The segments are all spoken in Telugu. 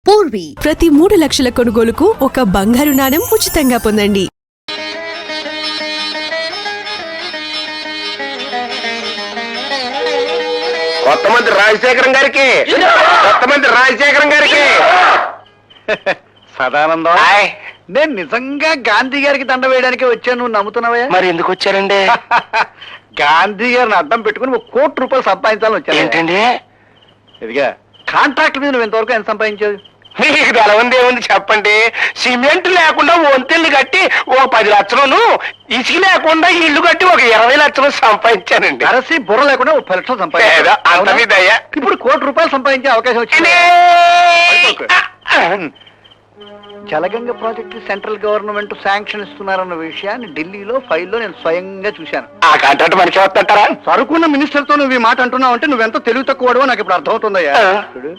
పూర్వీ ప్రతి 3 లక్షల కొనుగోలుకు ఒక బంగారు నాణెం ఉచితంగా పొందండి. కొత్తమంది రాజశేఖరం గారికి సదానందం, నేను నిజంగా గాంధీ గారికి దండ వేయడానికి వచ్చాను, నువ్వు నమ్ముతున్నావా? మరి ఎందుకు వచ్చారండి? గాంధీ గారిని అడ్డం పెట్టుకుని ₹1 కోటి సంపాదించాలని వచ్చాను. ఏంటండి? ఇదిగా కాంట్రాక్ట్ మీద నువ్వు ఇంతవరకు ఎంత సంపాదించావు? మీకు తెలవంది ఏముంది చెప్పండి. సిమెంట్ లేకుండా వంతెల్ని కట్టి ఒక 10 లక్షలను, ఇసుక లేకుండా ఇల్లు కట్టి ఒక 20 లక్షలు సంపాదించానండి. అరసి బుర్ర లేకుండా 30 లక్షలు సంపాదించావు. ఇప్పుడు ₹1 కోటి సంపాదించే అవకాశం వచ్చింది. Jalaganga project central government sanction ఇస్తున్నారన్న విషయాన్ని ఢిల్లీలో ఫైల్లో నేను స్వయంగా చూశాను. ఆ కాంట్రాక్ట్ మనకి వస్తుంటారా? సరుకున్న మినిస్టర్ తో నువ్వు ఈ మాట అంటున్నావు అంటే నువ్వెంత తెలివి తక్కువడో నాకు ఇప్పుడు అర్థమవుతుందయ్యా. చూడు,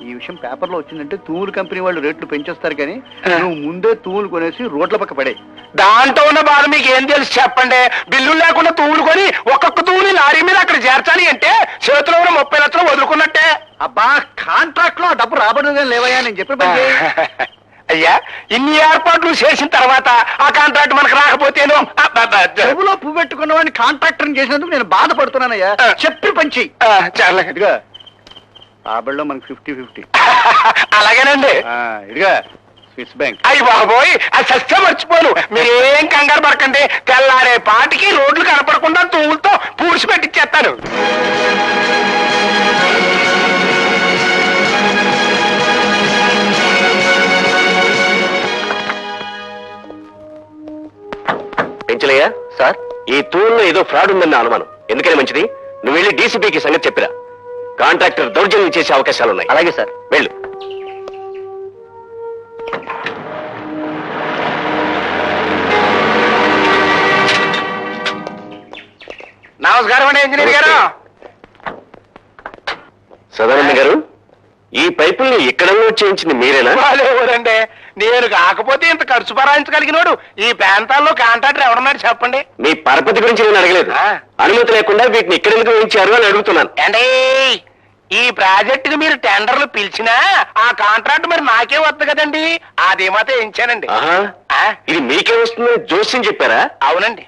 ఈ విషయం పేపర్లో వచ్చిందంటే తూములు కంపెనీ వాళ్ళు రేట్లు పెంచేస్తారు, కానీ నువ్వు ముందే తూములు కొనేసి రోడ్ల పక్క పడే. దాంట్లో ఉన్న బాధ మీకు ఏం తెలుసు చెప్పండి. బిల్లు లేకుండా తూములు కొని ఒక్కొక్క తూముని లారీ మీద అక్కడ చేర్చాలి అంటే చేతిలో ఉన్న 30 లక్షలు వదులుకున్నట్టే. అబ్బా, కాంట్రాక్ట్ లో డబ్బు రాబడుగా లేవయ్యా, నేను చెప్పి అయ్యా ఇన్ని ఏర్పాట్లు చేసిన తర్వాత ఆ కాంట్రాక్ట్ మనకు రాకపోతేను చెవులో పువ్వు పెట్టుకున్న వాడిని కాంట్రాక్టర్ చేసినందుకు నేను బాధపడుతున్నానయ్యా. చెప్పి పంచి ఇదిగా రాబడిలో మనకి 50-50. అలాగేనండి. ఇదిగా స్విస్ బ్యాంక్. అయ్యి బాబోయ్, అది సస్య మర్చిపోను. మీరేం కంగారు పడకండి. తెల్లారే పాటికి రోడ్లు కనపడకుండా తూములతో పూడ్చి పెట్టిచ్చేస్తాను. పెంచలయ్యా సార్, ఈ తూముల్లో ఏదో ఫ్రాడ్ ఉందన్న అనుమానం. ఎందుకని మంచిది, నువ్వు వెళ్ళి డీసీపీకి సంగతి చెప్పిరా. కాంట్రాక్టర్ దౌర్జన్యం చేసే అవకాశాలున్నాయి. అలాగే సార్, వెళ్ళు. నమస్కారం అండి ఇంజనీర్ గారు. సదానంద గారు, ఈ పైపుల్ని ఇక్కడ చేయించింది మీరేనా? ఎవరండి, నేను కాకపోతే ఇంత ఖర్చు భరాయించగలిగినోడు ఈ ప్రాంతాల్లో కాంట్రాక్టర్ ఎవరున్నాడు చెప్పండి. మీ పరపతి గురించి నేను అడగలేదు. అనుమతి లేకుండా వీటిని ఇక్కడ ఎందుకు వేయించారు అని అడుగుతున్నాను. అంటే ఈ ప్రాజెక్టుకి మీరు టెండర్లు పిలిచినా ఆ కాంట్రాక్ట్ మరి నాకే వద్దు కదండి, అది మాత్రం వేయించానండి. ఇది మీకే వస్తుందని జోస్యం చెప్పారా? అవునండి,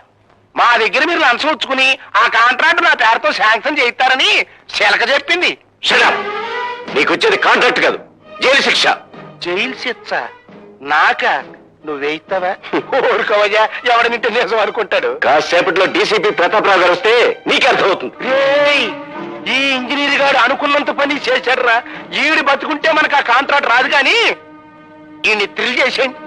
మా దగ్గర మీరు లంచం వచ్చుకుని ఆ కాంట్రాక్ట్ నా పేరుతో శాంక్షన్ చేయిస్తారని శిలక చెప్పింది. నీకు వచ్చేది కాంట్రాక్ట్ కాదు, జైలు శిక్ష. జైలు శిక్ష నాక? నువ్వేయిస్తావా? ఊరుకోవయ్యా, ఎవడనింటే నిజం అనుకుంటాడు. కాసేపట్లో డీసీపీ ప్రతాపరావు గారు వస్తే నీకే అర్థమవుతుంది. ఈ ఇంజనీర్ గారు అనుకున్నంత పని చేశాడురా. ఈవిడి బతుకుంటే మనకు ఆ కాంట్రాక్ట్ రాదు, కానీ ఈయన్ని థ్రిల్ చేసేయండి.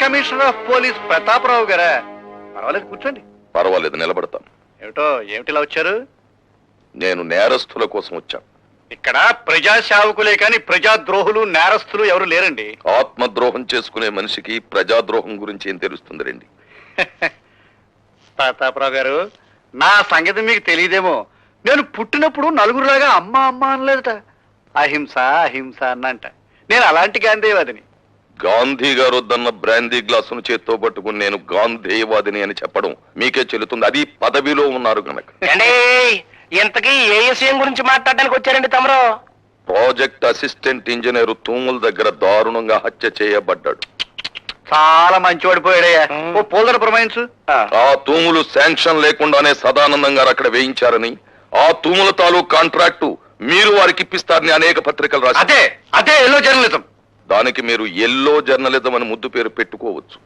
కమిషనర్ ఆఫ్ పోలీస్ ప్రతాపరావు గారా? పర్వాలేదు, కూర్చోండి. పర్వాలేదు, నిలబడతాను. ఏమిటిలా వచ్చారు? నేను నేరస్తుల కోసం వచ్చాను. ఇక్కడ ప్రజా సేవకులే కానీ ప్రజాద్రోహులు నేరస్తులు ఎవరు లేరండి. ఆత్మద్రోహం చేసుకునే మనిషికి ప్రజాద్రోహం గురించి ఏం తెలుస్తుంది రండి. ప్రతాపరావు గారు, నా సంగతి మీకు తెలియదేమో. నేను పుట్టినప్పుడు నలుగురులాగా అమ్మ అమ్మ అనలేదట, అహింస అహింస అన్నంట. నేను అలాంటి గాంధీవాదిని. గాంధీ గారు వద్దన్న బ్రాందీ గ్లాసును చేత్తో పట్టుకుని నేను గాంధీవాదిని అని చెప్పడం మీకే చెల్లుతుంది, అది పదవిలో ఉన్నారు కనుక. ఇంతకీ ఏ విషయం గురించి మాట్లాడడానికి వచ్చారండి తమరు? ప్రాజెక్ట్ అసిస్టెంట్ ఇంజనీర్ తూముల దగ్గర దారుణంగా హత్య చేయబడ్డాడు. చాలా మంచివాడు పోయాడయ్యా. ఓ పోల్దర ప్రమాయించు. ఆ తూములు శాంక్షన్ లేకుండానే సదానందం గారు అక్కడ వేయించారని, ఆ తూముల తాలూకు కాంట్రాక్టు మీరు వారికి ఇప్పిస్తారని అనేక పత్రికలు రాశారు. అదే అదే ఎల్లో జర్నలిజం. దానికి మీరు ఎల్లో జర్నలిజం అని ముద్దు పేరు పెట్టుకోవచ్చు.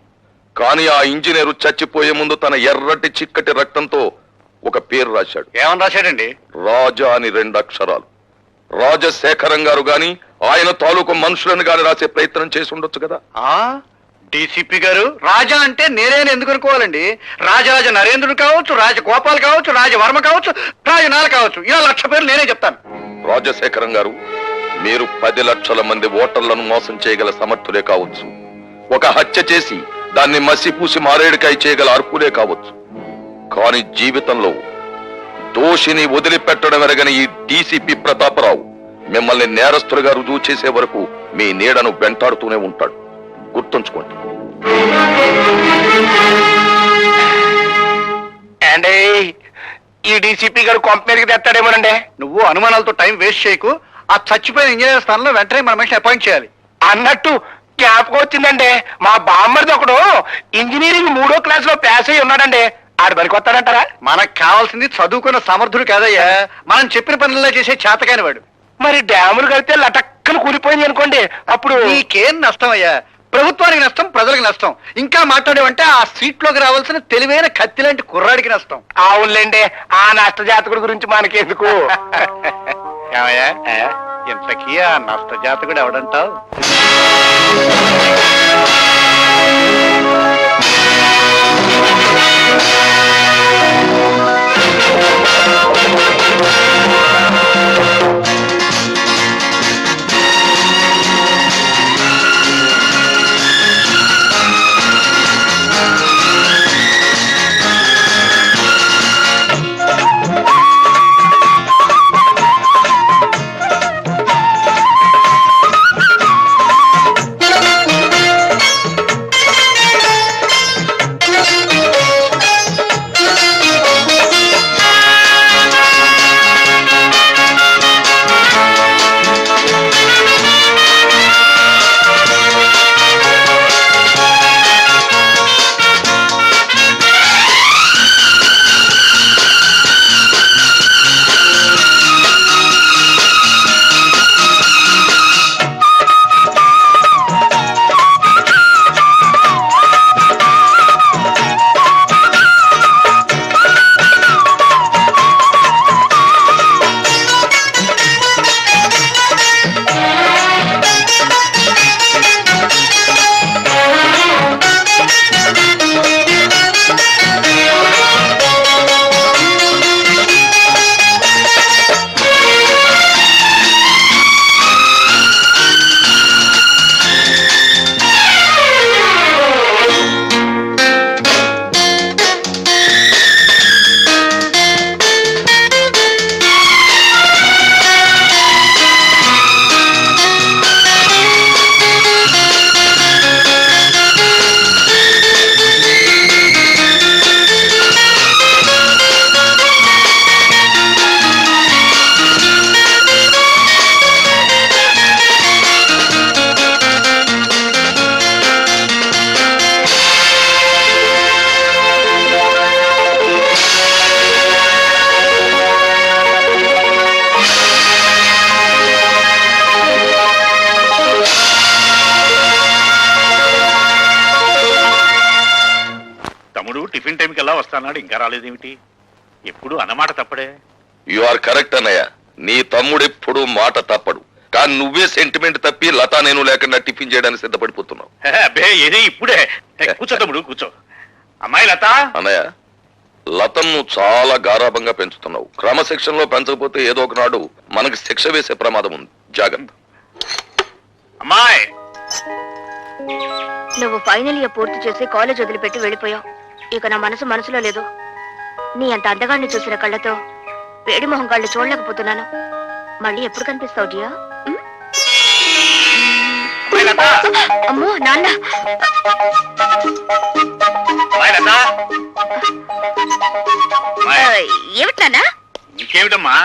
కానీ ఆ ఇంజనీరు చచ్చిపోయే ముందు తన ఎర్రటి చిక్కటి రక్తంతో ఒక పేరు రాశాడు. ఏమని రాశాడండి? రాజా అని 2 అక్షరాలు. రాజశేఖరం గారు గాని ఆయన తాలూకు మనుషులను గాని రాసే ప్రయత్నం చేసి ఉండొచ్చు కదా. డీసీపీ గారు రాజా అంటే నేనేని ఎందుకు అనుకోవాలండి? రాజరాజ నరేంద్రుడు కావచ్చు, రాజగోపాల్ కావచ్చు, రాజవర్మ కావచ్చు, రాజనాల కావచ్చు, ఇలా 1,00,000 పేర్లు నేనే చెప్తాను. రాజశేఖరం గారు, మీరు 10 లక్షల మంది ఓటర్లను మోసం చేయగల సమర్థులే కావచ్చు. ఒక హత్య చేసి దాన్ని మసిపూసి మారేడుకాయ చేయగల అర్హులే కావచ్చు. కానీ జీవితంలో దోషిని వదిలిపెట్టడం ఎరగని ఈ డీసీపీ ప్రతాపరావు మిమ్మల్ని నేరస్తులుగా రుజువు చేసే వరకు మీ నీడను వెంటాడుతూనే ఉంటాడు. గుర్తుంచుకోండి. అంటే ఈ డీసీపీ గారు కొంప మీదకి తెస్తాడేమోనండి. నువ్వు అనుమానాలతో టైం వేస్ట్ చేయకు. ఆ చచ్చిపోయిన ఇంజనీర్ స్థానంలో వెంటనే మన మనిషిని అపాయింట్ చేయాలి. అన్నట్టు జ్ఞాపకం వచ్చిందండి, మా బామ్మర్ది ఒకడు ఇంజనీరింగ్ 3వ క్లాస్ లో పాస్ అయి ఉన్నాడండి. ఆడు పనికొస్తాడంటారా? మనకు కావాల్సింది చదువుకున్న సమర్థుడు కాదయ్యా, మనం చెప్పిన పనుల్లో చేసే చేతకాని వాడు. మరి డ్యాములు కడితే లటక్కలు కూలిపోయింది అనుకోండి, అప్పుడు నీకేం నష్టం అయ్యా? ప్రభుత్వానికి నష్టం, ప్రజలకు నష్టం. ఇంకా మాట్లాడేవంటే ఆ సీట్ లోకి రావాల్సిన తెలివైన కత్తి లాంటి కుర్రాడికి నష్టం. అవునులేండి, ఆ నష్ట జాతకుడి గురించి మనకెందుకు. ఏమయ్యా, ఇంతకీ ఆ నష్ట జాతకుడు ఎవడంటావు? టిఫిన్ టైంకి ఎలా వస్తానాడు, ఇంకా రాలేదేమిటి? ఎప్పుడు అన్నమాట తప్పడే. యు ఆర్ కరెక్ట్ అన్నయ్య. నీ తమ్ముడు ఎప్పుడు మాట తప్పడు. కానీ నువ్వే సెంటిమెంట్ తప్పి లతా నేను లేకుండా టిఫిన్ చేయడానికి సిద్ధపడిపోతున్నావు. అబ్బే ఏది ఇప్పుడే. కూర్చో తమ్ముడు, కూర్చో. అమ్మాయి లత. అన్నయ్య, లతను చాలా గారాభంగా పెంచుతున్నావు. క్రమశిక్షణలో పెంచకపోతే ఏదో ఒకనాడు మనకి శిక్ష వేసే ప్రమాదం ఉంది. జాగ్రత్త. అమ్మాయి, నువ్వు ఫైనల్ ఇయర్ పూర్తి చేసి కాలేజ్ వదిలిపెట్టి వెళ్ళిపోయావు. ఇక నా మనసులో లేదు. నీ అంత అందగాన్ని చూసిన కళ్ళతో వేడి మొహం కళ్ళు చూడలేకపోతున్నాను. మళ్ళీ ఎప్పుడు కనిపిస్తావు డియా? అమ్మో నాన్న. ఏమిటి నాన్న? ఇంకేమిటమ్మా,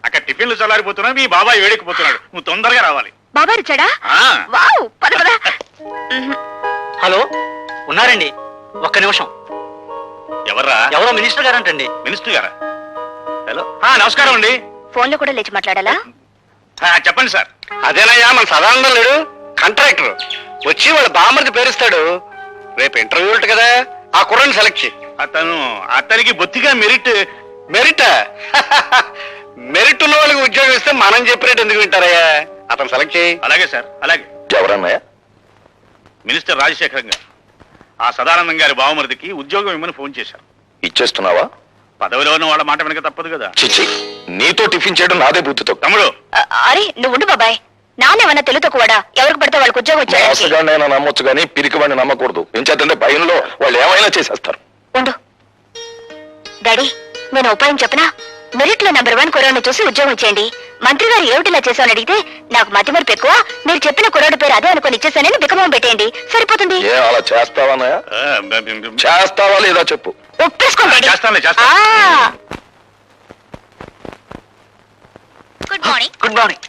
అక్కడ అక్కడ టిఫిన్లు చల్లారిపోతున్నా మీ బాబాయ్ వేడెక్కిపోతున్నాడు. నువ్వు తొందరగా రావాలి. బాబాయ్ వచ్చాడా? ఆ. వావ్, పద పద. హలో, ఉన్నారండి? ఒక్క నిమిషం. ఎవర్రా? ఎవరో మినిస్టర్ గారంటండి. మినిస్టర్ గారా? హలో, నమస్కారం అండి. ఫోన్ లో కూడా లేచి మాట్లాడాలా? చెప్పండి సార్. అదేనయ్యా మన సదానందం లేడు, కాంట్రాక్టర్ వచ్చి వాళ్ళ బామ్మర్ది పేరుస్తాడు. రేపు ఇంటర్వ్యూ ఉంటుంది కదా, ఆ కుర్రని సెలెక్ట్ చేయి. అతనికి బొత్తిగా మెరిట్. మెరిట్ మెరిట్ ఉన్న వాళ్ళకి ఉద్యోగం ఇస్తే మనం చెప్పినట్టు ఎందుకు వింటారయ్యా? అతను సెలెక్ట్ చేయి. అలాగే సార్, అలాగే. ఎవరన్నయ్య? మినిస్టర్ రాజశేఖరం గారు ఆ సదానందం గారి బావమరిదికి ఉద్యోగం ఇమ్మని ఫోన్ చేశారు. ఇచ్చేస్తున్నావా? పదవిలో ఉన్న వాళ్ళ మాట వెనక తప్పదు కదా. చిచ్చి, నీతో టిఫిన్ చేయడం నాదే బుద్ధితో. తమ్ముడు, అరే నువ్వు ఉండు బాబాయ్. నానేమన్నా తెలుతో కూడా ఎవరికి పడితే వాళ్ళకి ఉద్యోగం వచ్చాడు. మోసగాడినైనా నమ్మొచ్చు కానీ పిరికివాడిని నమ్మకూడదు. ఏం చేద్దంటే భయంలో వాళ్ళు ఏమైనా చేసేస్తారు. ఉండు డాడీ, నేను ఉపాయం చెప్పనా? మెరిట్ లో నెంబర్ 1 కుర్రాడిని చూసి ఉద్యోగం ఇచ్చేయండి. మంత్రి గారు ఏమిటిలా చేశామని అడిగితే నాకు మతి మరపు ఎక్కువ, మీరు చెప్పిన కుర్రాడి పేరు అదే అనుకుని ఇచ్చేసానని బికమం పెట్టేయండి, సరిపోతుంది. ఏ అలా చేస్తావానయ్య? చేస్తావా లేదా చెప్పు. ఒప్పేసుకోండి. చేస్తానులే, గుడ్ మార్నింగ్. Good morning.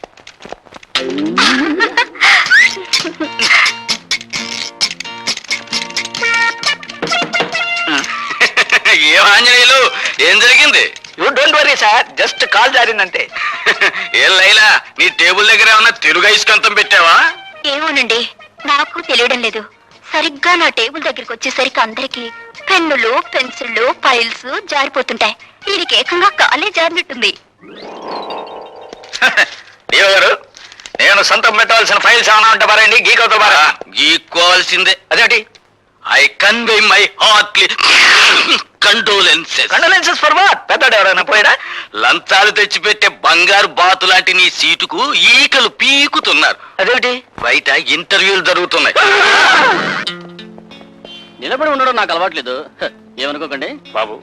ఏం ఆంజనేయులు, ఏం జరిగింది? You don't worry sir, just call జారిందంటే. ఏం లైలా, నీ టేబుల్ దగ్గర ఏమన్నా తెలుగు ఐస్కంతం పెట్టావా? ఏమోనండి, నాకు తెలియడం లేదు. సరిగ్గా నా టేబుల్ దగ్గరికి వచ్చేసరికి అందరికి పెన్నులు, పెన్సిళ్ళు, ఫైల్స్ జారిపోతుంటాయి. దీనికి ఏకంగా కాలే జారినట్టుంది. దేవ గారు, నేను సొంతం పెట్టవలసిన ఫైల్స్ ఏమైనా ఉంటే మరండి గీకోతో బారా. గీక్కోవాల్సిందే. అదేంటి? I convey my heartly condolences. Condolences for what? పెద్దడు ఎవరైనా పోయాడా? లంచాలు తెచ్చిపెట్టే బంగారు బాతు లాంటి నీ సీటుకు ఈకలు పీకుతున్నారు. అదేంటి? బయట ఇంటర్వ్యూలు జరుగుతున్నాయి. నిలబడి ఉండడం నాకు అలవాట్లేదు, ఏమనుకోకండి. బాబు,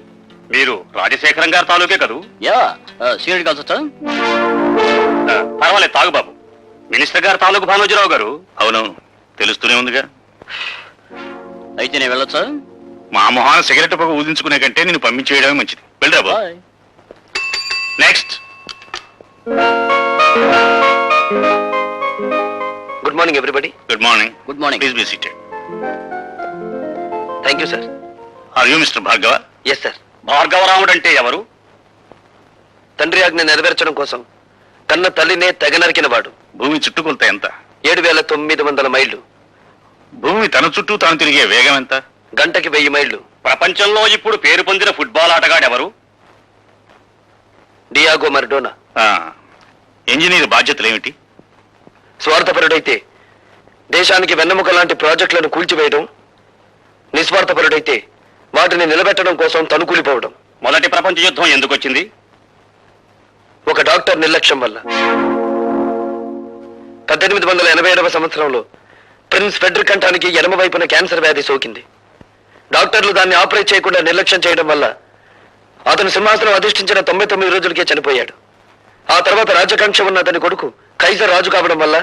మీరు రాజశేఖరం గారి తాలూకే కదూ? యా, సీనియర్ కాల్స్ వచ్చా? పర్వాలేదు, తాగు బాబు. మినిస్టర్ గారు తాలూకు భానోజీరావు గారు. అవునవును, తెలుస్తూనే ఉందిగా. అయితే నేను వెళ్ళొచ్చా? మా మొహాన సిగరెట్ పొగ ఊదించుకునే కంటే నేను పంపించేయడమే మంచిది. వెళ్ళరా బాబు. Bye. Next. Good morning everybody. Good morning. Good morning. Please be seated. Thank you sir. Are you mister Bhargava? Yes sir. Bhargavaramudu అంటే ఎవరు? తండ్రి ఆజ్ఞ నెరవేర్చడం కోసం కన్న తల్లినే తెగ నరికిన వాడు. భూమి చుట్టుకొలత ఎంత? 7,900 మైళ్ళు. భూమి తన చుట్టూ తాను తిరిగే వేగం ఎంత? గంటకి 1000 మైళ్ళు. ప్రపంచంలో ఇప్పుడు పేరు పొందిన ఫుట్బాల్ ఆటగాడు ఎవరు? Diego Maradona. ఇంజనీర్ బాధ్యతలు ఏమిటి? స్వార్థపరుడైతే దేశానికి వెన్నెముక లాంటి ప్రాజెక్టులను కూల్చివేయడం, నిస్వార్థపరుడైతే వాటిని నిలబెట్టడం కోసం తనుకూలిపోవడం. మొదటి ప్రపంచ యుద్ధం ఎందుకు వచ్చింది? ఒక డాక్టర్ నిర్లక్ష్యం వల్ల. 1887వ సంవత్సరంలో ప్రిన్స్ ఫెడ్రిక్ కంఠానికి ఎడమ వైపున క్యాన్సర్ వ్యాధి సోకింది. డాక్టర్లు దాన్ని ఆపరేట్ చేయకుండా నిర్లక్ష్యం చేయడం వల్ల అతను సింహాసనం అధిష్ఠించిన 99 రోజులకే చనిపోయాడు. ఆ తర్వాత రాజకాంక్ష ఉన్న అతని కొడుకు కైజర్ రాజు కావడం వల్ల,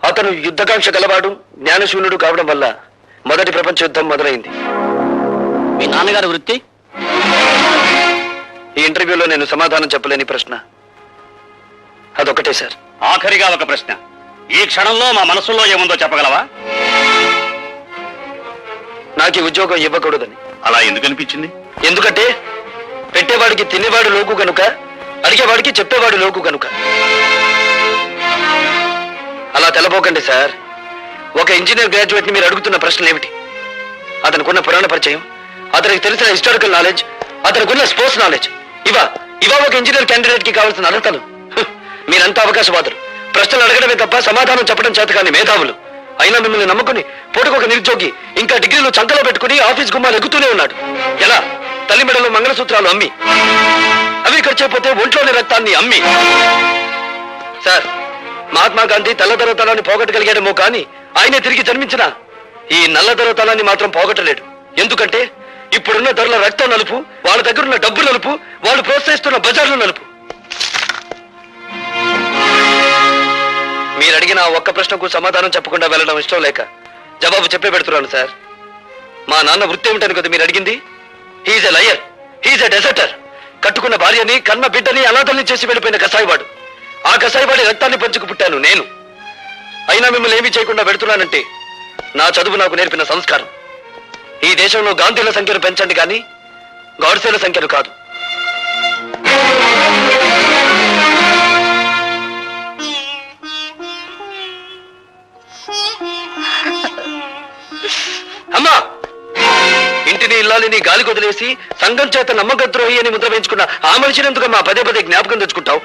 అతను యుద్ధకాంక్ష గలవాడు, జ్ఞానశూన్యుడు కావడం వల్ల మొదటి ప్రపంచ యుద్ధం మొదలైంది. మీ నాన్నగారి వృత్తి? ఈ ఇంటర్వ్యూలో నేను సమాధానం చెప్పలేని ప్రశ్న అదొకటే సార్. ఆఖరిగా ఒక ప్రశ్న. ఈ క్షణంలో మా మనసులో ఏముందో చెప్పగలవా? నాకు ఈ ఉద్యోగం ఇవ్వకూడదని. అలా ఎందుకు అనిపించింది? ఎందుకంటే పెట్టేవాడికి తినేవాడు లోకు కనుక, అడిగేవాడికి చెప్పేవాడు లోకు కనుక. అలా తెలబోకండి సార్. ఒక ఇంజనీర్ గ్రాడ్యుయేట్ ని మీరు అడుగుతున్న ప్రశ్నలు ఏమిటి? అతనికున్న పురాణ పరిచయం, అతనికి తెలిసిన హిస్టారికల్ నాలెడ్జ్, అతనికున్న స్పోర్ట్స్ నాలెడ్జ్, ఇవా ఒక ఇంజనీర్ క్యాండిడేట్ కి కావాల్సిన అర్హతలు. మీరంతా అవకాశవాదులు. ప్రశ్నలు అడగడమే తప్ప సమాధానం చెప్పడం చేత కానీ మేధావులు. అయినా మిమ్మల్ని నమ్ముకుని పూటకొక నిరుద్యోగి ఇంకా డిగ్రీలు చంకలో పెట్టుకుని ఆఫీస్ గుమ్మాలు ఎక్కుతూనే ఉన్నాడు. ఎలా? తల్లి మెడలో మంగళసూత్రాలు అమ్మి, అవి ఖర్చైపోతే ఒంట్లోని రక్తాన్ని అమ్మి. సార్, మహాత్మా గాంధీ తెల్లదొరతనాన్ని పోగొట్టగలిగాడేమో కానీ ఆయనే తిరిగి జన్మించిన ఈ నల్లదొరతనాన్ని మాత్రం పోగొట్టలేడు. ఎందుకంటే ఇప్పుడున్న ధరల రక్తం నలుపు, వాళ్ళ దగ్గరున్న డబ్బు నలుపు, వాళ్ళు ప్రోత్సహిస్తున్న బజార్లు నలుపు. మీరు అడిగిన ఒక్క ప్రశ్నకు సమాధానం చెప్పకుండా వెళ్ళడం ఇష్టం లేక జవాబు చెప్పే పెడుతున్నాను సార్. మా నాన్న వృత్తి ఏమిటని కదా మీరు అడిగింది? హీఈస్ ఎ లయర్, హీఈస్ ఎ డెజర్టర్. కట్టుకున్న భార్యని కన్న బిడ్డని అనాథల్ని చేసి వెళ్ళిపోయిన కసాయివాడు. ఆ కసాయివాడి రక్తాన్ని పంచుకు పుట్టాను నేను. అయినా మిమ్మల్ని ఏమీ చేయకుండా పెడుతున్నానంటే నా చదువు నాకు నేర్పిన సంస్కారం. ఈ దేశంలో గాంధీల సంఖ్యను పెంచండి కానీ గాడ్సేల సంఖ్యను కాదు. అమ్మా, ఇంటిని ఇల్లాలిని గాలి కొదిలేసి సంఘం చేత నమ్మకద్రోహి అని ముద్ర వేయించుకున్న ఆ మనిషిని ఎందుకమ్మా పదే పదే జ్ఞాపకం తెచ్చుకుంటావు?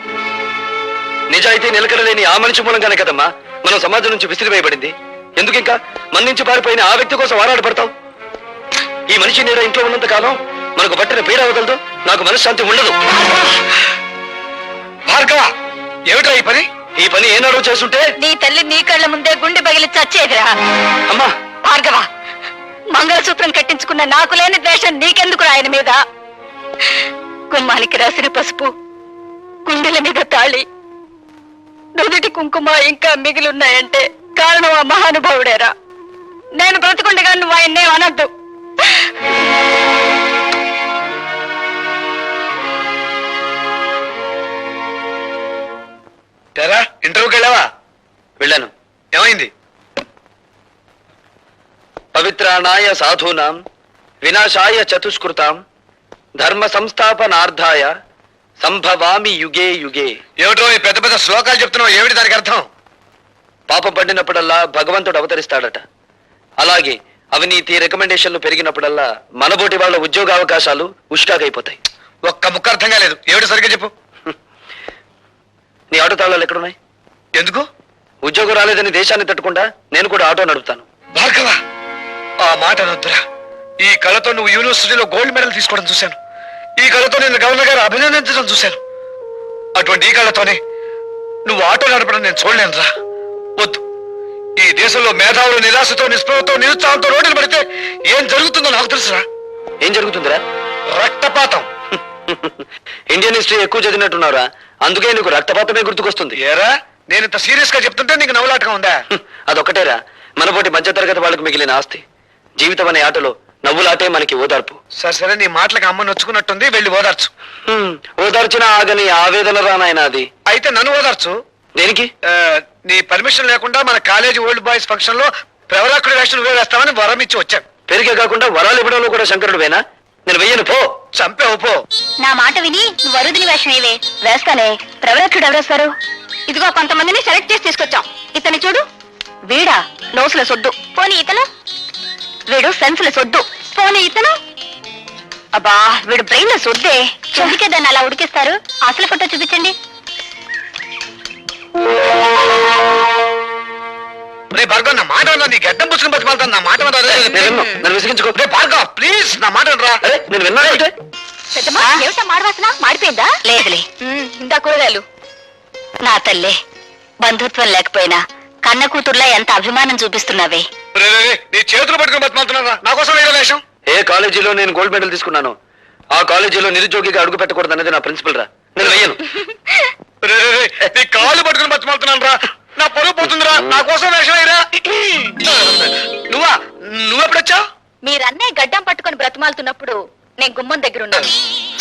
నిజాయితీ నిలకడలేని ఆ మనిషి మూలంగానే కదమ్మా మనం సమాజం నుంచి విసిరివేయబడింది. ఎందుకు ఇంకా మన నుంచి పారిపోయిన ఆ వ్యక్తి కోసం ఆరాటపడతావు? ఈ మనిషి నీడ ఇంట్లో ఉన్నంత కాలం మనకు పట్టిన పీడ వదలదు, నాకు మనశ్శాంతి ఉండదు. భార్గవ, ఏమిటా ఈ పని? ఈ పని ఏనాడో చేస్తుంటే నీ తల్లి నీ కళ్ళ ముందే గుండె పగిలి చచ్చేదిరా. అమ్మా భార్గవ, మంగళసూత్రం కట్టించుకున్న నాకు లేని ద్వేషం నీకెందుకు ఆయన మీద? గుమ్మానికి రాసిన పసుపు, గుండెల మీద తాళి, నుదుటి కుంకుమ ఇంకా మిగిలిన్నాయంటే కారణం ఆ మహానుభావుడేరా. నేను బ్రతుకుండగా నువ్వు ఆయన్నే అనద్దు. ఇంటర్వ్యూకి వెళ్ళావా? వెళ్ళాను. ఏమైంది? పవిత్రాణాయ సాధూనాం వినాశాయ చతుష్కృతాం ధర్మ సంస్థాపనార్థాయ సంభవామి యుగే యుగే. ఏమిటో ఈ పెద్ద పెద్ద శ్లోకాలు చెప్తున్నావు, ఏమిటి దానికి అర్థం? పాపం పడినప్పుడల్లా భగవంతుడు అవతరిస్తాడట. అలాగే అవినీతి రికమెండేషన్లు పెరిగినప్పుడల్లా మనబోటి వాళ్ళ ఉద్యోగ అవకాశాలు ఉష్కాగైపోతాయి. ఒక్క ముక్క అర్థం కాలేదు, ఏమిటి సరిగ్గా చెప్పు. నీ ఆటో తాళాలు ఎక్కడున్నాయి? ఎందుకు? ఉద్యోగం రాలేదని దేశాన్ని తట్టుకుండా నేను కూడా ఆటో నడుపుతాను. భార్గవ, ఆ మాట అనొద్దురా. ఈ కళతో నువ్వు యూనివర్సిటీలో గోల్డ్ మెడల్ తీసుకోవడం చూశాను. ఈ కళతో నేను గవర్నర్ గారు అభినందించడం చూశాను. అటువంటి ఈ కళతోనే నువ్వు ఆటో నడపడం నేను చూడలేనురా. వద్దు. ఈ దేశంలో మేధావులు నిరాశతో నిస్పృహతో నిరుత్సాహంతో రోడ్డులు పడితే ఏం జరుగుతుందో నాకు తెలుసురా. ఏం జరుగుతుందిరా? రక్తపాతం. ఇండియన్ హిస్టరీ ఎక్కువ చదివినట్టున్నారా, అందుకే నీకు రక్తపాతమే గుర్తుకొస్తుంది. ఏరా, నేను ఇంత సీరియస్ గా చెప్తుంటే నీకు నవ్వులాటగా ఉందా? అదొక్కటేరా మనపోటి మధ్యతరగతి వాళ్ళకు మిగిలిన ఆస్తి. జీవితం అనే ఆటలో నవ్వులాటే మనకి ఓదార్పు. సరే సరే, నీ మాటలకు అమ్మ నొచ్చుకున్నట్టుంది, వెళ్ళి ఓదార్చు. ఓదార్చిన ఆగని ఆవేదన రానాయన అది. అయితే నన్ను ఓదార్చు. దేనికి? నీ పర్మిషన్ లేకుండా మన కాలేజీ ఓల్డ్ బాయ్స్ ఫంక్షన్ లో ప్రవరాకుడి వేషం నువ్వే వేస్తామని వరం ఇచ్చి వచ్చాను. పెరిగే కాకుండా వరాలు ఇవ్వడంలో కూడా శంకరుడు వేనా? నేను వెయ్యను, పో. చంపావు, పో. నా మాట విని నువ్వు వరుదిని వేషం ఏవే వేస్తానే. ప్రవరక్షుడు ఎవరేస్తారు? ఇదిగో కొంతమందిని సెలెక్ట్ చేసి తీసుకొచ్చాం. ఇతని చూడు, వీడా నోసుల సొద్దు, పోనీ ఇతను. వీడు సెన్సుల సొద్దు, పోనీ ఇతను. అబ్బా, వీడు బ్రెయిన్ లో సొద్దే. అందుకే దాన్ని అలా ఉడికిస్తారు. అసలు ఫోటో చూపించండి. భార్గవ్, నా మాట నీ గడ్డం పుచ్చుకుని బతిమాలతాను. నా మాట నన్ను విసిగించుకో. భార్గవ్, ప్లీజ్ నా మాట రా. నేను విన్నాను. ఏమిటా మాడవాసన? మాడిపోయిందా? లేదులే, ఇందా కూరగాయలు. నా తల్లే, బంధుత్వం లేకపోయినా కన్న కూతుర్లా ఎంత అభిమానం చూపిస్తున్నావే. నీ చేతులు పట్టుకుని బతిమాలుతున్నారా? నా కోసం వేరే వేషం. ఏ కాలేజీలో నేను గోల్డ్ మెడల్ తీసుకున్నాను, ఆ కాలేజీలో నిరుద్యోగిగా అడుగు పెట్టకూడదు అనేది నా ప్రిన్సిపల్ రా. నేను వెయ్యను. నీ కాళ్ళు పట్టుకుని బతిమాలుతున్నాను రా. నా పొరుగు పోతుందిరా. నా కోసం వేషం వేయరా. నువ్వెప్పుడొచ్చావు? మీరన్నే గడ్డం పట్టుకొని బ్రతిమాలుతున్నప్పుడు నేను గుమ్మం దగ్గర ఉన్నాను.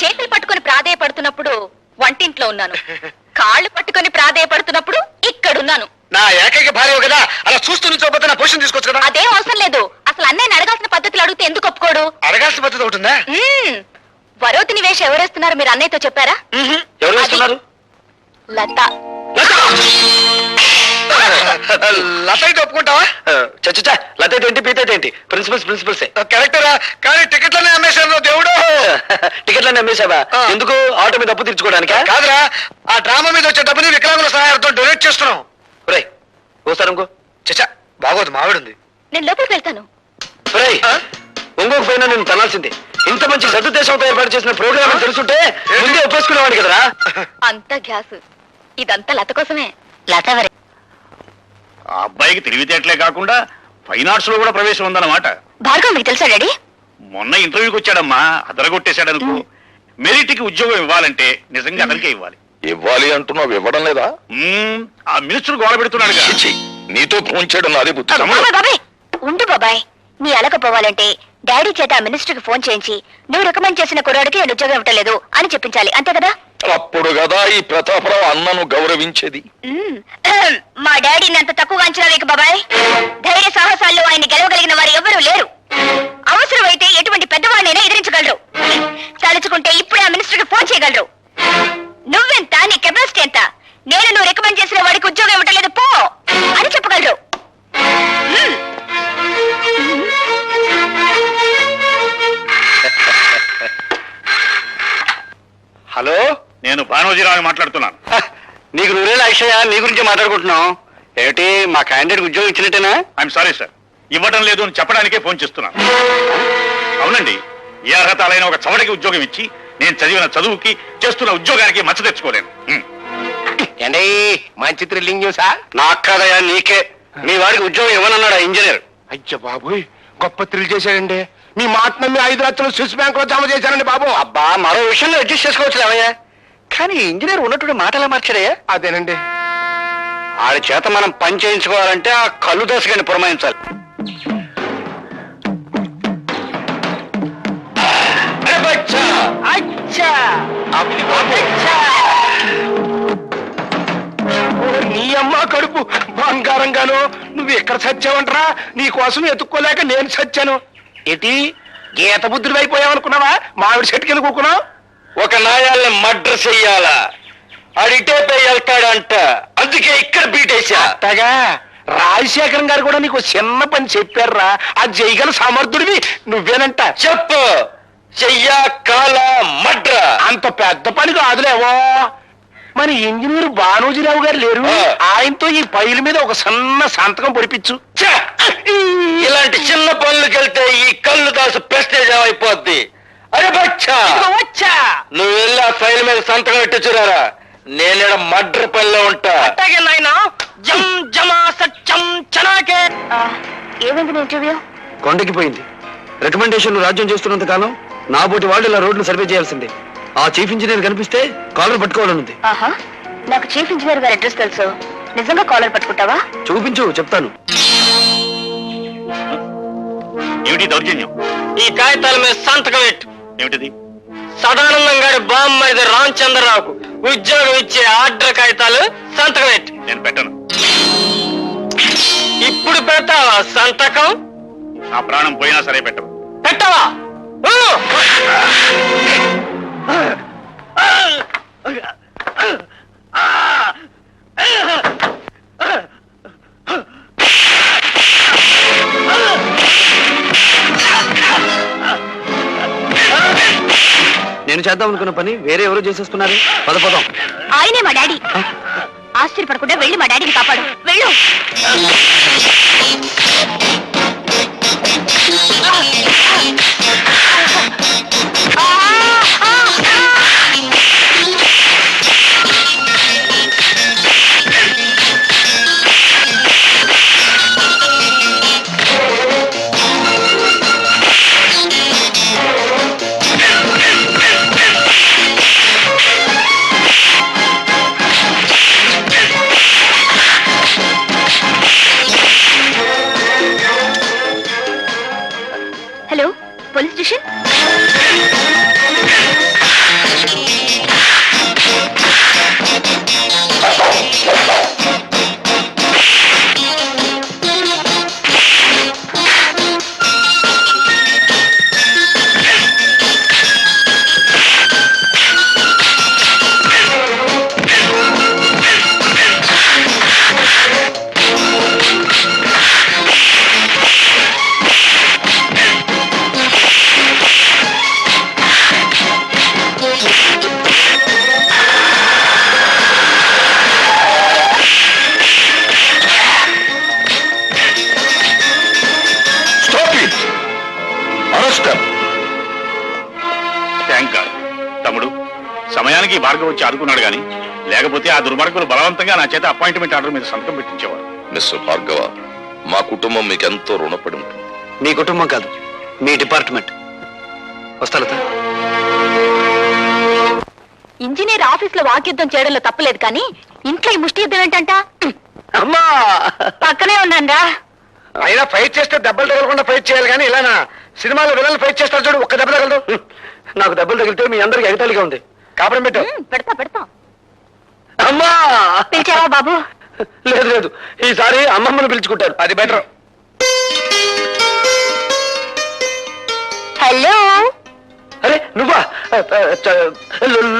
చేతులు పట్టుకొని ప్రాధేయపడుతున్నప్పుడు వంటింట్లో ఉన్నాను. కాళ్ళు పట్టుకొని ప్రాధేయపడుతున్నప్పుడు ఇక్కడున్నాను. నా ఏకైక భార్య కదా, అలా చూస్తూ నుంచోపోతే నా పొజిషన్ తీసుకోవచ్చు కదా. అదేం అవసరం లేదు. అసలు అన్నయ్యని అడగాల్సిన పద్ధతులు అడిగితే ఎందుకు ఒప్పుకోడు? అడగాల్సిన పద్ధతి ఒకటి ఉందా? వరోతిని వేషం ఎవరేస్తున్నారు మీరు అన్నయ్యతో చెప్పారా? ఎవరు వేస్తున్నారు? లత. లత అయితే ఒప్పుకుంటావా? చచ్చా, లత అయితే ఏంటి, పీత అయితే ఏంటి? ప్రిన్సిపల్సే కరెక్టరా. కానీ టికెట్లనే అమ్మేశాను దేవుడు. టికెట్లన్నీ అమ్మేశావా? ఎందుకు? ఆటో మీద అప్పు తీర్చుకోవడానికా? కాదురా, ఆ డ్రామా మీద వచ్చే డబ్బుని వికలాంగుల సహాయంతో డొనేట్ చేస్తున్నాం. రే ఓసారి ఇంకో. చచ్చా, బాగోదు, మావిడుంది. నేను లోపలికి వెళ్తాను. ఇంకొక పైన నేను తనాల్సిందే. ఇంత మంచి సదుద్దేశంతో ఏర్పాటు చేసిన ప్రోగ్రామ్ తెలుసుంటే ముందే ఒప్పేసుకునేవాడు కదరా. అంత గ్యాస్ ఇదంతా లత కోసమే. లత ఎవరే? ఆ అబ్బాయికి తెలివితేటలే కాకుండా ఫైన్ ఆర్ట్స్ లో కూడా ప్రవేశం ఉందన్నమాట. భార్గవ్ మీకు తెలుసా డాడీ? మొన్న ఇంటర్వ్యూకి వచ్చాడమ్మా, అదరగొట్టేశాడనుకో. మెరిట్ కి ఉద్యోగం ఇవ్వాలంటే నిజంగా అతనికే ఇవ్వాలి. ఇవ్వాలి అంటున్నావు, ఇవ్వడం లేదా? ఆ మినిస్టర్ గోడ పెడుతున్నాడు. నీతో ఫోన్ చేయడం నాదే బుద్ధి. బాబాయ్ ఉండు బాబాయ్. నీ అలకపోవాలంటే డాడీ చేత ఆ మినిస్టర్ కి ఫోన్ చేయించి నువ్వు రికమెండ్ చేసిన కుర్రాడికి నేను ఉద్యోగం ఇవ్వట్లేదు అని చెప్పించాలి, అంతే కదా? అప్పుడు కదా ఈ ప్రతాపరావు అన్నను గౌరవించేది. మా డాడీని అంత తక్కువ అంచనా వేయకు బాబాయ్. ధైర్య సాహసాల్లో ఆయన గెలవగలిగిన వారు ఎవరూ లేరు. అవసరమైతే ఎటువంటి పెద్దవాడినైనా ఎదిరించగలరు. తలుచుకుంటే ఇప్పుడే ఆ మినిస్టర్ కి ఫోన్ చేయగలరు. నువ్వెంత, నీ కెపాసిటీ ఎంత, నేను నువ్వు రికమెండ్ చేసిన వాడికి ఉద్యోగం ఇవ్వట్లేదు పో అని చెప్పగలరు. హలో, నేను భానోజీరావు మాట్లాడుతున్నాను. నీకు నువ్వేలా అక్షయ, నీ గురించి మాట్లాడుకుంటున్నాం. ఏమిటి, మా క్యాండిడేట్ ఉద్యోగం ఇచ్చినట్టేనా? ఐఎమ్ సారీ సార్, ఇవ్వడం లేదు అని చెప్పడానికే ఫోన్ చేస్తున్నాను. అవునండి, ఏ అర్హత అయిన ఒక చవటకి ఉద్యోగం ఇచ్చి నేను చదివిన చదువుకి చేస్తున్న ఉద్యోగానికి మచ్చ తెచ్చుకోలేను. ఏండి మంచి థ్రిల్లింగ్ న్యూసా? నాకు కాదయా, నీకే. మీ వాడికి ఉద్యోగం ఇవ్వనన్నాడు ఇంజనీర్. అయ్య బాబోయ్, గొప్ప థ్రిల్ చేశాడండి. మీ మాట నమ్మి 5 లక్షలు స్విస్ బ్యాంక్ లో జమ చేశానండి బాబు. అబ్బా, మరో విషయంలో అడ్జస్ట్ చేసుకోవచ్చు అవయ్యా. కానీ ఇంజనీర్ ఉన్నట్టు మాటలా మార్చాడయ్యా. అదేనండి. ఆడి చేత మనం పని చేయించుకోవాలంటే ఆ కళ్ళు దశగాని పురమాయించాలి. నీ అమ్మ కడుపు బంగారంగాను. నువ్వు ఎక్కడ చచ్చావంటరా? నీ కోసం ఎత్తుక్కోలేక నేను చచ్చాను. ఏంటి గీత బుద్ధుడు అయిపోయావనుకున్నావా? మామిడి చెట్టు కింద కూకున్నావు. ఒక నాయాల్ని మర్డర్ చెయ్యాలా, అడిటేపై వెళ్తాడంట, అందుకే ఇక్కడ బీటేశా. అట్టగా రాజశేఖరం గారు కూడా నీకు చిన్న పని చెప్పారా? అది చేయగల సమర్థుడివి నువ్వేనంట. చెప్పు, చెయ్యా కాల మడ్ర. అంత పెద్ద పని కాదులేవో. మన ఇంజనీర్ భానోజీరావు గారు లేరు, ఆయనతో ఈ ఫైల్ మీద ఒక సన్న సంతకం పొడిపించు. ఇలాంటి చిన్న పనులకెళ్తే ఈ కళ్ళు దాసు ప్రెస్టేజ్ అయిపోద్ది. అరే బచ్చా, వచ్చా నువ్వు వెళ్ళి ఆ ఫైల్ మీద సంతకం పెట్టి చూరారా. నేను మడ్ర పనిలో ఉంటా. అట్టాగే నాయనా. జం జమా సత్యం చనాకే. ఏమైంది ఇంటర్వ్యూ? కొండకిపోయింది. రికమెండేషన్లు రాజ్యం చేస్తున్నంత కాలం నాబోటి వాళ్ళు ఇలా రోడ్లు సర్వే చేయాల్సిందే. ఆ చీఫ్ ఇంజనీర్ కనిపిస్తే కాలర్ పట్టుకోవాలనుంది. ఆహా, నాకు చీఫ్ ఇంజనీర్ గారి అడ్రస్ తెలుసు. నిజంగా కాలర్ పట్టుకుంటావా? చూపించు, చెప్తాను. ఏమిటి దౌర్జన్యం? ఈ కాగితాల మీద సంతకం పెట్టు. ఏమిటిది? సదానందం గారి బామ్మది రామచంద్రరావుకు ఉద్యోగం ఇచ్చే ఆర్డర్ కాగితాలు సంతకం పెట్టు. నేను పెట్టను. ఇప్పుడు పెడతావా సంతకం? నా ప్రాణం పోయినా సరే పెట్టను. పెట్టవా? నేను చేద్దాం అనుకున్న పని వేరే ఎవరో చేసేస్తున్నారు. పదపదం. ఆయనే మా డాడీ. ఆశ్చర్యపడకుండా వెళ్ళి మా డాడీని కాపాడు. వెళ్ళు. Hello, police station. Thank God. తమ్ముడు, సమయానికి భార్గవ్ వచ్చి ఆదుకున్నాడు గాని లేకపోతే ఆ దుర్మార్గులు బలవంతంగా నా చేత అపాయింట్మెంట్ ఆర్డర్ మీద సంతకం పెట్టించేవారు. మిస్టర్ భార్గవ, మా కుటుంబం మీకెంతో రుణపడి ఉంటుంది. మీ కుటుంబం కాదు, మీ డిపార్ట్మెంట్. వస్తా లత. ఇంజనీర్ ఆఫీస్ లో వాక్యుద్ధం చేయడంలో తప్పలేదు, కానీ ఇంట్లో ఈ ముష్టి యుద్ధం ఏంటంట? అమ్మా, పక్కనే ఉన్నాన్రా. అయినా ఫైట్ చేస్తే దెబ్బలు తగలకుండా ఫైట్ చేయాలి కానీ ఇలానా సినిమాలో విలన్లు ఫైట్ చేస్తారు చూడు, ఒక్క దెబ్బ తగలదు. నాకు దెబ్బలు తగిలితే మీ అందరికి ఎగతాళిగా ఉంది. కాపురం పెట్టు. పెడతా అమ్మా పిలిచావా బాబు? లేదు లేదు, ఈసారి అమ్మమ్మను పిలుచుకుంటారు. అది బెటర్. హలో, అరే నువ్వా?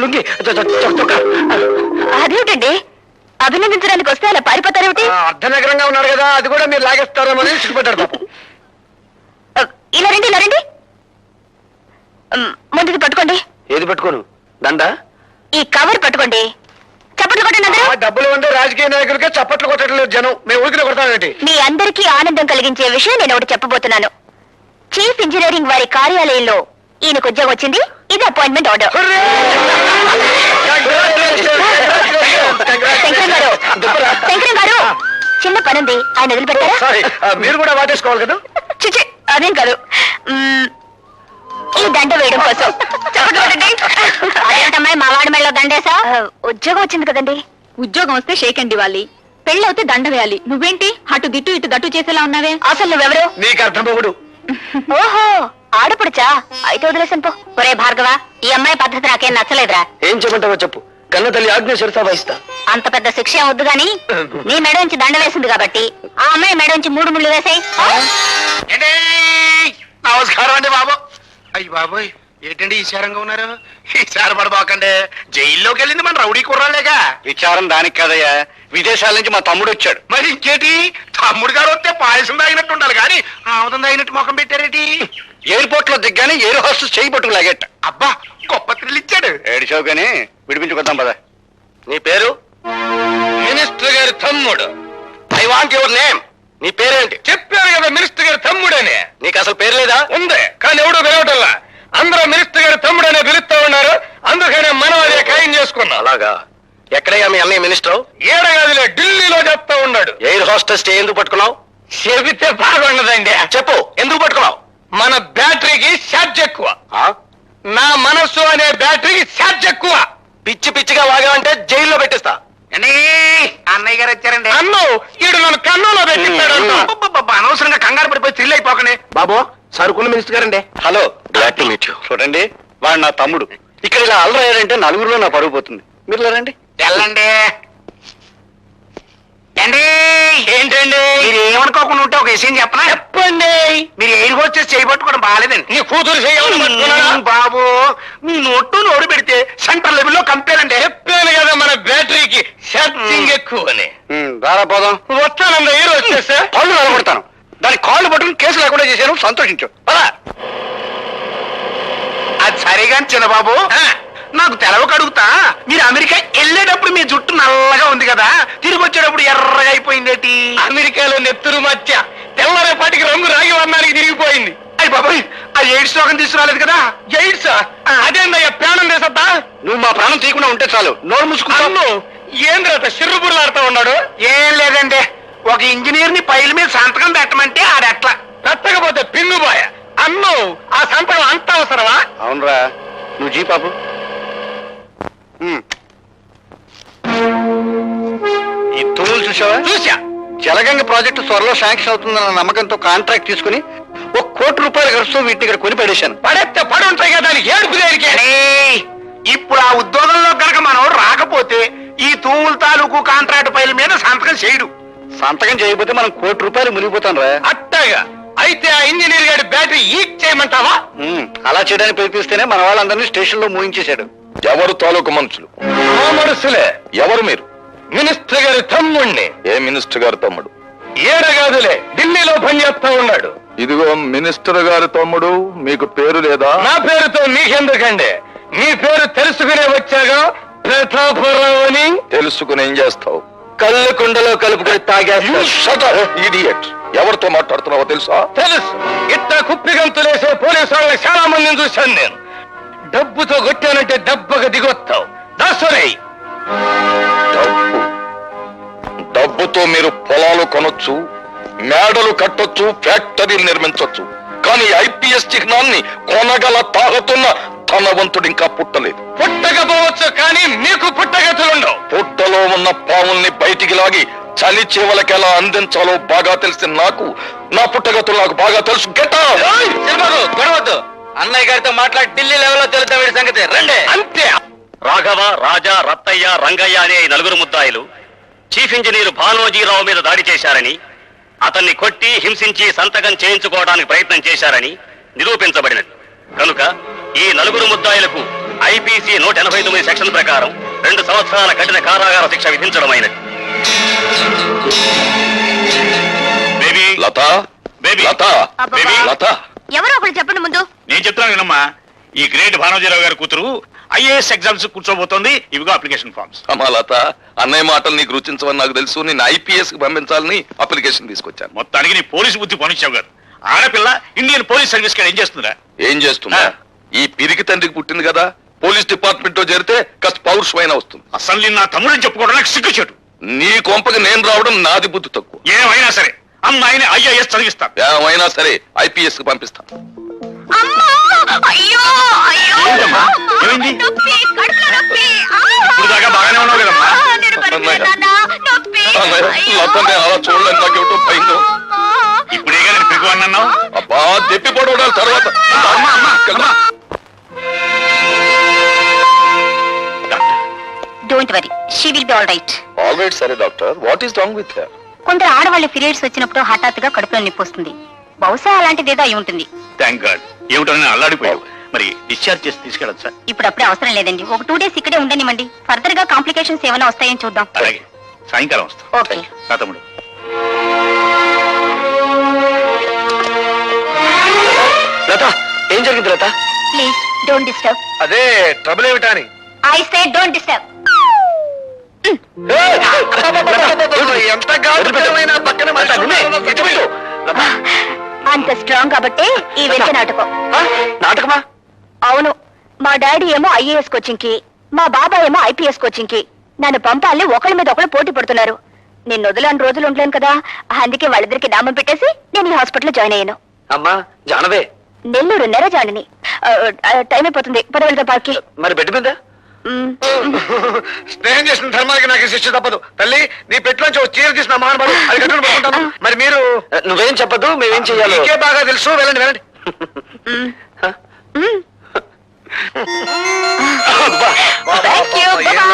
లుంగి చొక్కా. అదేమిటండి అభినందించడానికి వస్తే అలా పారిపోతారేమిటి? అర్ధనగరంగా ఉన్నాడు కదా, అది కూడా మీరు లాగేస్తారేమో అని సిగ్గుపడ్డాడు పాపం. ఇలా రండి. ముందుది పట్టుకోండి. ఏది పట్టుకోను? దండ? ఈ కవర్ పట్టుకోండి. చప్పట్లు కొట్టండి అందరూ. డబ్బులు ఉండే రాజకీయ నాయకులకే చప్పట్లు కొట్టడం లేదు జనం, మేము ఊరికినే కొడతామేంటి? మీ అందరికీ ఆనందం కలిగించే విషయం నేను ఒకటి చెప్పబోతున్నాను. చీఫ్ ఇంజనీరింగ్ వారి కార్యాలయంలో ఈయనకు ఉద్యోగం వచ్చింది. ఇది అపాయింట్మెంట్ ఆర్డర్. శంకరం గారు, చిన్న పనుంది, ఆయన వదిలిపెట్టారా? సారీ, మీరు కూడా వాటేసుకోవాలి కదా. చిచి, అదేం కాదు. ఈ దండ వేయడం కోసం. చప్పట్లు కొట్టండి. అదేంటమ్మాయి మా వాడి మెడలో దండేసా? ఉద్యోగం వచ్చింది కదండి. ఉద్యోగం వస్తే షేక్ అండ్ ఇవ్వాలి, పెళ్ళవుతే దండ వేయాలి. నువ్వేంటి అటు దిట్టు ఇటు దట్టు చేసేలా ఉన్నావే? అసలు నువ్వెవరు? నీకు అర్థమవుడు. ఓహో, ఆడపడుచా? అయితే వదిలేసాను పో. ఒరే భార్గవ, ఈ అమ్మాయి పద్ధతి నాకేం నచ్చలేదురా. ఏం చెప్పంటావో చెప్పు, కన్న తల్లి ఆజ్ఞ శిరసా వహిస్తా. అంత పెద్ద శిక్ష ఏం వద్దు గాని నీ మెడ నుంచి దండ వేసింది కాబట్టి ఆ అమ్మాయి మెడ నుంచి 3 ముళ్ళు వేసాయి. నమస్కారం అండి బాబు. అయ్యి బాబోయ్, ఏంటండి ఈశారంగా ఉన్నారు? ఈసారి పడబాకండి, జైల్లోకి వెళ్ళింది మన రౌడీ కుర్రాలేగా. విచారం దానికి కదయ్యా, విదేశాల నుంచి మా తమ్ముడు వచ్చాడు. మరి ఇంకేటి, తమ్ముడు గారు వస్తే పాయసం తాగినట్టు ఉండాలి కానీ ఆముదం తాగినట్టు ముఖం పెట్టారేటి? ఎయిర్పోర్ట్ లో దిగ్గానే ఎయిర్ హోస్టెస్ చేయి పట్టుకు లాగేట. అబ్బా, గొప్ప థ్రిల్ ఇచ్చాడు. ఏడిచావు కానీ విడిపించుకొద్దాం పద. నీ పేరు? మినిస్టర్ గారి తమ్ముడు. I want your name. నీ పేరేంటి? చెప్పారు కదా మినిస్టర్ గారి తమ్ముడని. నీకు అసలు పేరు లేదా? ఉంది, కానీ ఎవడో పిలవటల్లా. అందరూ మినిస్టర్ గారి తమ్ముడనే పిలుస్తా ఉన్నారు, అందుకనే మనం అదే ఖాయం చేసుకున్నాం. అలాగా? ఎక్కడయ్యా మీ అన్నయ్య మినిస్టర్? ఏడగాదిలే, ఢిల్లీలో చెప్తా ఉన్నాడు. ఎయిర్ హోస్టెస్ ఎందుకు పట్టుకున్నావు? చెబితే బాగుండదండి. చెప్పు, ఎందుకు పట్టుకున్నావు? మన బ్యాటరీకి ఛార్జ్ ఎక్కువ. నా మనస్సు అనే బ్యాటరీకి ఛార్జ్ ఎక్కువ. పిచ్చి పిచ్చిగా వాగావంటే జైల్లో పెట్టిస్తా. అన్నయ్య గారు వచ్చారండి. అన్ను ఈడు నన్ను కన్నులో పెట్టిస్తాడు. అనవసరంగా కంగారు పడిపోయి థ్రిల్ అయిపోకనే. బాబు, సరుకున్న మినిస్టర్ గారండి. Hello, glad to meet you. చూడండి, వాడు నా తమ్ముడు. ఇక్కడ ఇలా అల్లరయ్యారంటే నలుగురిలో నా పరుగు పోతుంది. మీరు రండి. వెళ్ళండి. ఏంటండి మీరు ఏమనుకోకుండా ఉంటే ఒక విషయం చెప్పనా? చెప్పండి. మీరు ఎయిర్ హోస్టెస్ చేయబట్టుకోవడం బాగాలేదండి. నీ కూతురు చేయాలి బాబు. మీ నోడు పెడితే సెంట్రల్ లెవెల్లో కంపేర్ అంటే. చెప్పాను కదా మన బ్యాటరీకి ఛార్జింగ్ ఎక్కువ అని. రారాపోదాం. వస్తానండి, ఎయిర్ వచ్చేస్తే పళ్ళు నిలబడతాను. దాని కాళ్ళు పట్టుకుని కేసు లేకుండా చేశాను, సంతోషించు. అది సరిగా చిన్నబాబు, నాకు తెలవక అడుగుతా, మీరు అమెరికా వెళ్ళేటప్పుడు మీ జుట్టు నల్లగా ఉంది కదా, తిరిగి వచ్చేటప్పుడు ఎర్రగా అయిపోయిందేటి? అమెరికాలో నెత్తురు మధ్య తెల్లరేపాటికి రంగు రాగి వర్ణానికి తిరిగిపోయింది. అయ్యి బాబాయ్, ఆ ఎయిడ్స్ రోగం తీసుకురాలేదు కదా? ఎయిడ్స్ అదేందయ్యా, ప్రాణం తీసద్దా? నువ్వు మా ప్రాణం తీయకుండా ఉంటే చాలు. నోరు మూసుకున్నాను. ఏంద్రత చిర్రుబుర్లాడుతూ ఉన్నాడు? ఏం లేదండి, ఒక ఇంజనీర్ ని పైల మీద సంతకం పెట్టమంటే ఆడెట్లా పెట్టకపోతే పిన్నుబాయ. అన్ను ఆ సంతకం అంత అవసరమా? అవునరా, నువ్వు జీ పాపు. ఈ తూములు చూసావా? చూసా. జలగంగ ప్రాజెక్టు త్వరలో శాంక్షన్ అవుతుందన్న నమ్మకంతో కాంట్రాక్ట్ తీసుకుని ₹1 కోటి ఖర్చుతో వీటిని ఇక్కడ కొని పడేశాను. పడేస్తే పడి ఉంటాయి కదా, దానికి ఏడుపు దేనికి? ఇప్పుడు ఆ ఉద్యోగంలో కనుక మనం రాకపోతే ఈ తూముల తాలూకు కాంట్రాక్ట్ పైల మీద సంతకం చేయడు. సంతకం చేయకపోతే మనం ₹1 కోటి మునిగిపోతాం రా. అట్టగా అయితే ఆ ఇంజనీర్ గారి బ్యాటరీ ఈక్ చేయమంటావా? అలా చేయడానికి ప్రయత్నిస్తేనే మన వాళ్ళందరినీ స్టేషన్ లో మూయించేశాడు. ఎవరు తాలూకు మనుషులు? మా మనసులే. ఎవరు మీరు? మినిస్టర్ గారి తమ్ముణ్ణి. ఏ మినిస్టర్ గారి తమ్ముడు? ఏడగాదులే, ఢిల్లీలో పనిచేస్తా ఉన్నాడు. ఇదిగో మినిస్టర్ గారి తమ్ముడు, మీకు పేరు లేదా? నా పేరుతో మీకెందుకండి, మీ పేరు తెలుసుకునే వచ్చాగా. ప్రతాపరావు అని. తెలుసుకుని ఏం చేస్తావు? కళ్ళు కుండలో కలుపుకొని తాగేస్తాడు. ఇడియట్. ఎవరితో మాట్లాడుతున్నావో తెలుసా? తెలుసు, ఇట్ట కుప్పిగంతులేసే పోలీసు వాళ్ళని చాలా మందిని చూశాను నేను. డబ్బుతో కొట్టానంటే దెబ్బగా దిగొస్తావు. దాసరై డబ్బుతో మీరు పొలాలు కొనొచ్చు, మేడలు కట్టొచ్చు, ఫ్యాక్టరీలు నిర్మించొచ్చు, కానీ ఐపీఎస్ చిహ్నాన్ని కొనగల తాగుతున్న ధనవంతుడు ఇంకా పుట్టలేదు. పుట్టకపోవచ్చు, కానీ మీకు పుట్టగతులుండవు. పుట్టలో ఉన్న పావుల్ని బయటికి లాగి చలి చేవలకి ఎలా అందించాలో బాగా తెలిసిన నాకు నా పుట్టగతులు నాకు బాగా తెలుసు. గెట్ గొడవద్దు. అన్నయ్య గారితో మాట్లాడి ఢిల్లీ లెవెల్లో తెలుద్దాం వీడి సంగతి. రండి. అంతే. రాఘవ, రాజా, రత్తయ్య, రంగయ్య అనే ఈ నలుగురు ముద్దాయిలు చీఫ్ ఇంజనీర్ భానోజీరావు మీద దాడి చేశారని, అతన్ని కొట్టి హింసించి సంతకం చేయించుకోవడానికి ప్రయత్నం చేశారని నిరూపించబడినది. కనుక ఈ నలుగురు ముద్దాయిలకు ఐపీసీ 189 సెక్షన్ ప్రకారం 2 సంవత్సరాల కఠిన కారాగార శిక్ష విధించడమైనది. బేబీ లత, బేబీ లత, అబ్బబ్బా. లత. ఎవరో ఒకరు చెప్పండి ముందు. నేను చెప్తున్నాను వినమ్మా. ఈ గ్రేట్ భానోజీరావు గారి కూతురు ఐఏఎస్ ఎగ్జామ్స్ కూర్చోబోతోంది. ఇవిగో అప్లికేషన్ ఫార్మ్స్. అమ్మా లత, అన్నయ్య మాటలు నీకు రుచించవని నాకు తెలుసు. నేను ఐపీఎస్ కి పంపించాలని అప్లికేషన్ తీసుకొచ్చాను. మొత్తానికి నీ పోలీసు బుద్ధి పనిచ్చావు గారు. ఆడపిల్ల ఇండియన్ పోలీస్ సర్వీస్ ఏం చేస్తుందా? ఏం చేస్తున్నా? ఈ పిరికి తండ్రికి పుట్టింది కదా, పోలీస్ డిపార్ట్మెంట్ లో చేరితే కాస్త పౌరుషమైన వస్తుంది. అసలు నిన్న నా తమ్ముడిని చెప్పుకోవడానికి సిగ్గుచేటు. నీ కొంపకి నేను రావడం నాది బుద్ధి తక్కువ. ఏమైనా సరే అమ్మాయిని ఐఏఎస్ చదివిస్తాను. ఏమైనా సరే ఐపీఎస్ కి పంపిస్తాను. అమ్మా! అయ్యో! అయ్యో! ఏంటమ్మా? ఏమైంది? నొప్పి, కడుపులో నొప్పి. ఆ! ఇప్పుడు దాకా బాగానే ఉన్నావు కదమ్మా. నేను పడిపోయాను, నాన్న. నొప్పి. అన్నయ్య, అయ్యో! లతని అలా చూడలేక నాకేమిటో భయంగా. అమ్మా! ఇప్పుడే కానీ పిగువన్నావు. అబ్బా, దెప్పి పడవడాలి తర్వాత. అమ్మా, అమ్మా, అమ్మా. Don't worry, she will be all right. Alright సరే doctor, what is wrong with her? కొందరు ఆడవాళ్ళ పీరియడ్స్ వచ్చినప్పుడు హఠాత్తుగా కడుపులో నొప్పి వస్తుంది. బహుశా అలాంటిదేదో అయి ఉంటుంది. Thank God. ఏమిటో నేను అల్లాడిపోయావు. మరి డిశ్చార్జ్ చేసి తీసుకెళ్ళచ్చు. ఇప్పుడు అప్పుడే అవసరం లేదండి. ఒక 2 days ఇక్కడే ఉండనివ్వండి. ఫర్దర్ గా కాంప్లికేషన్స్ ఏమైనా వస్తాయని చూద్దాం. అలాగే, సాయంకాలం వస్తా. ఓకే. నా తమ్ముడు. లత, ఏం జరిగింది లత? Please don't disturb. అదే ట్రబుల్ ఏమిటా అని. I say don't disturb. ఎంత గాఢమైన పక్కన అంత స్ట్రాంగ్ కాబట్టి ఈ వెంట నాటకం. నాటకమా? అవును. మా డాడీ ఏమో ఐఏఎస్ కోచింగ్ కి, మా బాబాయ్ ఏమో ఐపీఎస్ కోచింగ్ కి నన్ను పంపాలని ఒకళ్ళ మీద ఒకళ్ళు పోటీ పడుతున్నారు. నేను వదలని రోజులు ఉండలేను కదా, అందుకే వాళ్ళిద్దరికి నామం పెట్టేసి నేను ఈ హాస్పిటల్లో జాయిన్ అయ్యాను. అమ్మా జానవే, నెల్లూరు నెరజాడిని. టైం అయిపోతుంది, 10 వెళ్తా పార్కి. మరి బెడ్ మీద స్నేహం చేసిన ధర్మానికి నాకు శిక్ష తప్పదు. తల్లి, నీ పెట్టులోంచి ఒక చీర తీసిన మహానుభావుడు, అది కట్టుకుని పడుకుంటాను. మరి మీరు? నువ్వేం చెప్పదు, మేమేం చెయ్యాలో నీకే బాగా తెలుసు. వెళ్ళండి వెళ్ళండి. Thank you. Bye-bye.